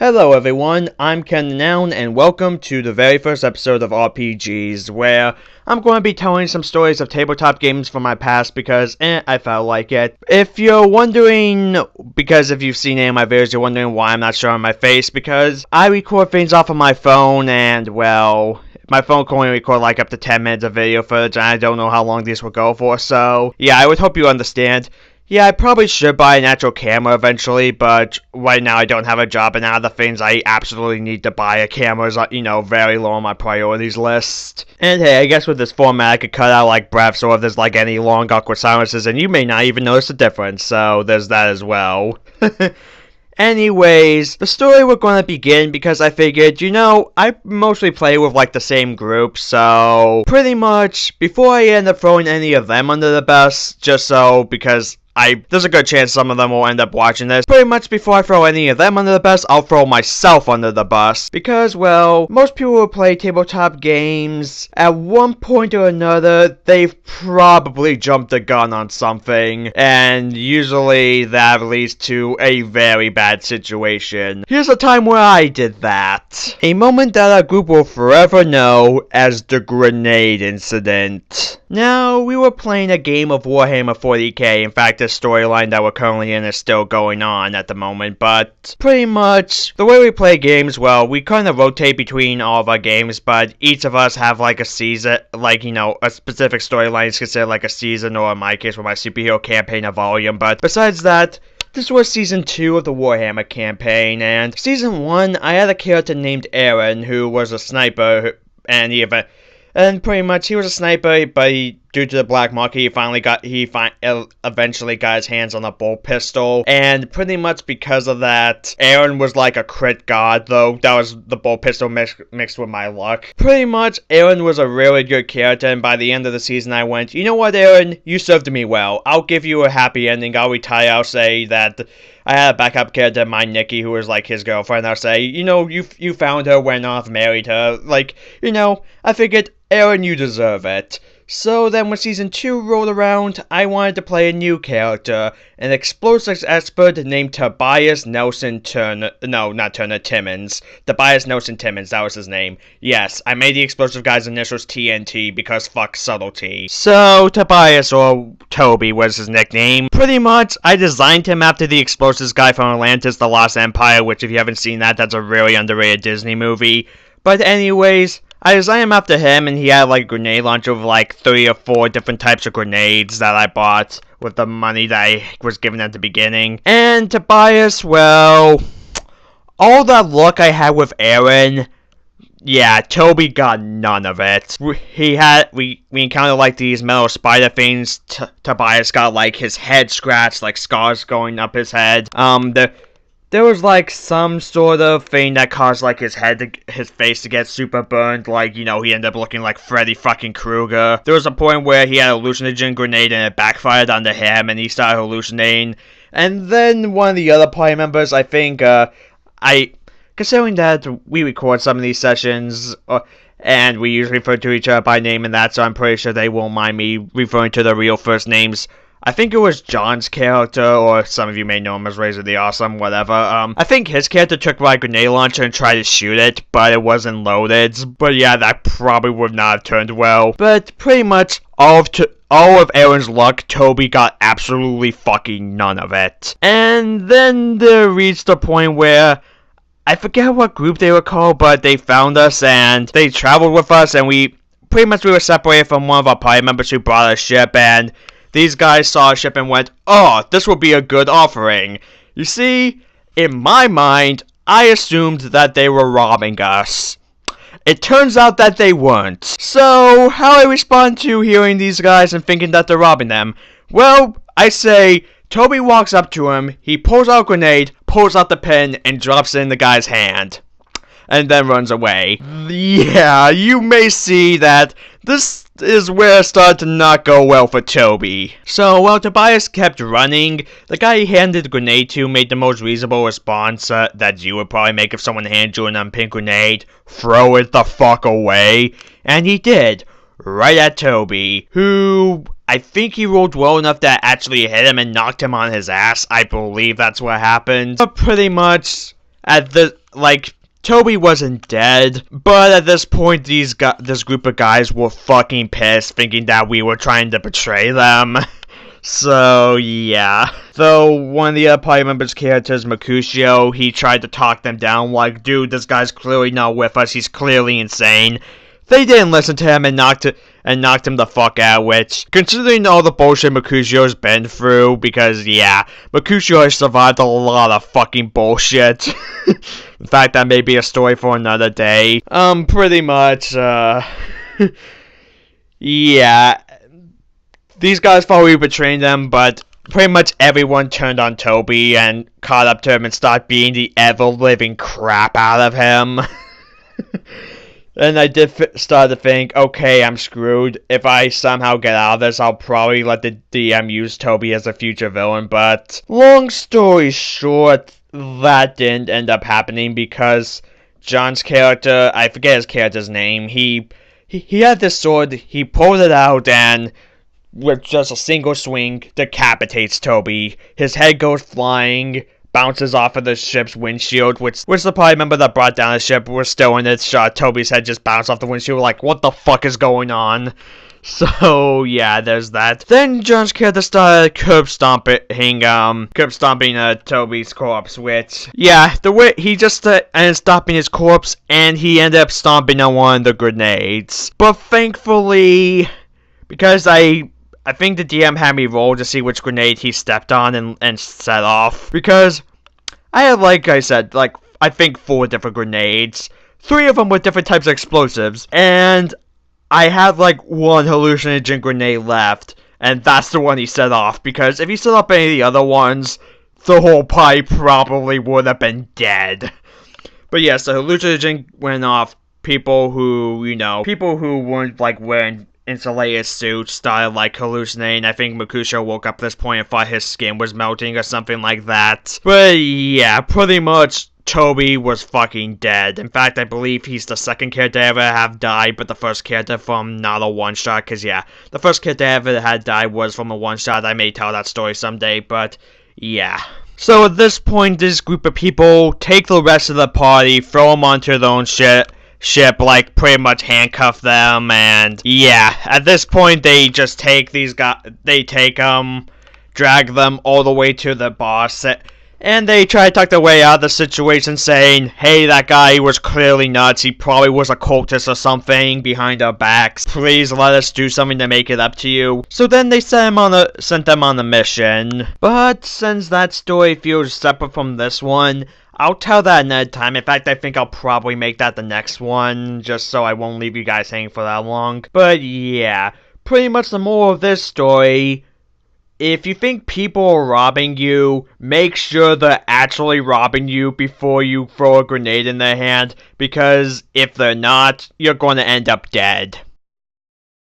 Hello everyone, I'm KenTheNoun, and welcome to the very first episode of RPGs, where I'm going to be telling some stories of tabletop games from my past because, I felt like it. If you're wondering, because if you've seen any of my videos, you're wondering why I'm not showing my face, because I record things off of my phone, and, well, my phone can only record like up to 10 minutes of video footage, and I don't know how long these will go for, so, yeah, I would hope you understand. Yeah, I probably should buy an actual camera eventually, but right now I don't have a job, and out of the things I absolutely need to buy a camera is, very low on my priorities list. And hey, I guess with this format I could cut out like breaths or if there's like any long awkward silences, and you may not even notice the difference, so there's that as well. Anyways, the story we're going to begin because I figured, I mostly play with like the same group, so pretty much before I end up throwing any of them under the bus, because there's a good chance some of them will end up watching this. Pretty much before I throw any of them under the bus, I'll throw myself under the bus. Because, well, most people who play tabletop games, at one point or another, they've probably jumped the gun on something. And usually that leads to a very bad situation. Here's a time where I did that. A moment that our group will forever know as the grenade incident. Now, we were playing a game of Warhammer 40k. In fact, the storyline that we're currently in is still going on at the moment, but pretty much the way we play games, well, we kind of rotate between all of our games, but each of us have like a season, a specific storyline is considered like a season, or in my case with my superhero campaign, a volume. But besides that, this was Season 2 of the Warhammer campaign, and Season 1, I had a character named Aaron, who was a sniper, and pretty much he was a sniper, but due to the black market, he eventually got his hands on a bolt pistol, and pretty much because of that, Aaron was like a crit god, though that was the bolt pistol mixed with my luck. Pretty much, Aaron was a really good character, and by the end of the season, I went, you know what, Aaron, you served me well. I'll give you a happy ending. I'll retire. I'll say that I had a backup character, my Nikki, who was like his girlfriend. I'll say, you found her, went off, married her. I figured, Aaron, you deserve it. So then when Season 2 rolled around, I wanted to play a new character, an explosives expert named Tobias Nelson Timmons. Tobias Nelson Timmons, that was his name. Yes, I made the explosive guy's initials TNT because fuck subtlety. So, Tobias, or Toby, was his nickname. Pretty much, I designed him after the explosives guy from Atlantis, The Lost Empire, which if you haven't seen that, that's a really underrated Disney movie. But anyways, I designed him after him, and he had like a grenade launcher with like 3 or 4 different types of grenades that I bought with the money that I was given at the beginning. And Tobias, well, all that luck I had with Aaron, yeah, Toby got none of it. We encountered like these metal spider things. Tobias got like his head scratched, like scars going up his head. There was like some sort of thing that caused like his face to get super burned, he ended up looking like Freddy fucking Krueger. There was a point where he had a hallucinogen grenade and it backfired onto him and he started hallucinating. And then one of the other party members, I think, considering that we record some of these sessions, and we usually refer to each other by name and that, so I'm pretty sure they won't mind me referring to their real first names. I think it was John's character, or some of you may know him as Razor the Awesome, whatever. I think his character took my grenade launcher and tried to shoot it, but it wasn't loaded. But yeah, that probably would not have turned well. But pretty much all of Aaron's luck, Toby got absolutely fucking none of it. And then they reached a point where I forget what group they were called, but they found us and they traveled with us, and we were separated from one of our party members who brought a ship, and these guys saw a ship and went, oh, this will be a good offering. You see, in my mind, I assumed that they were robbing us. It turns out that they weren't. So, how I respond to hearing these guys and thinking that they're robbing them? Well, I say, Toby walks up to him, he pulls out a grenade, pulls out the pin, and drops it in the guy's hand. And then runs away. Yeah, you may see that this is where it started to not go well for Toby. So, while Tobias kept running, the guy he handed the grenade to made the most reasonable response that you would probably make if someone handed you an unpinned grenade. Throw it the fuck away. And he did. Right at Toby, who I think he rolled well enough that actually hit him and knocked him on his ass. I believe that's what happened. But pretty much, at the, like, Toby wasn't dead, but at this point, this group of guys were fucking pissed, thinking that we were trying to betray them. So, yeah. Though, one of the other party members' characters, Mercutio, he tried to talk them down, like, dude, this guy's clearly not with us, he's clearly insane. They didn't listen to him and knocked him the fuck out, which, considering all the bullshit Mercutio's been through, because, yeah, Mercutio has survived a lot of fucking bullshit. In fact, that may be a story for another day. Pretty much, yeah. These guys thought we betrayed them, but pretty much everyone turned on Toby and caught up to him and started beating the ever-living crap out of him. And I did start to think, okay, I'm screwed. If I somehow get out of this, I'll probably let the DM use Toby as a future villain. But long story short, that didn't end up happening because John's character, I forget his character's name, he had this sword, he pulled it out, and with just a single swing, decapitates Toby. His head goes flying, bounces off of the ship's windshield, which the party member that brought down the ship was still in it. Shot Toby's head just bounced off the windshield, like, what the fuck is going on? So, yeah, there's that. Then John's character started curb stomping Toby's corpse, which, yeah, the way he just ended up stopping his corpse, and he ended up stomping on one of the grenades. But thankfully, because I think the DM had me roll to see which grenade he stepped on and set off. Because I had, like I said, like, I think 4 different grenades. 3 of them with different types of explosives. And I had, like, 1 hallucinogen grenade left. And that's the one he set off. Because if he set off any of the other ones, the whole party probably would have been dead. But yes, the hallucinogen went off. People who weren't, like, wearing insulated suits started, like, hallucinating. I think Mercutio woke up at this point and thought his skin was melting or something like that. But yeah, pretty much Toby was fucking dead. In fact, I believe he's the second character to ever have died, but the first character from not a one-shot, because yeah, the first character ever had died was from a one-shot. I may tell that story someday, but yeah. So at this point, this group of people take the rest of the party, throw them onto their own ship, like, pretty much handcuff them, and yeah, at this point, they just take these guys, drag them all the way to the boss, and they try to talk their way out of the situation, saying, hey, that guy was clearly nuts, he probably was a cultist or something behind our backs, please let us do something to make it up to you. So then they sent them on a mission, but since that story feels separate from this one, I'll tell that another time. In fact, I think I'll probably make that the next one, just so I won't leave you guys hanging for that long. But yeah, pretty much the moral of this story, if you think people are robbing you, make sure they're actually robbing you before you throw a grenade in their hand, because if they're not, you're going to end up dead.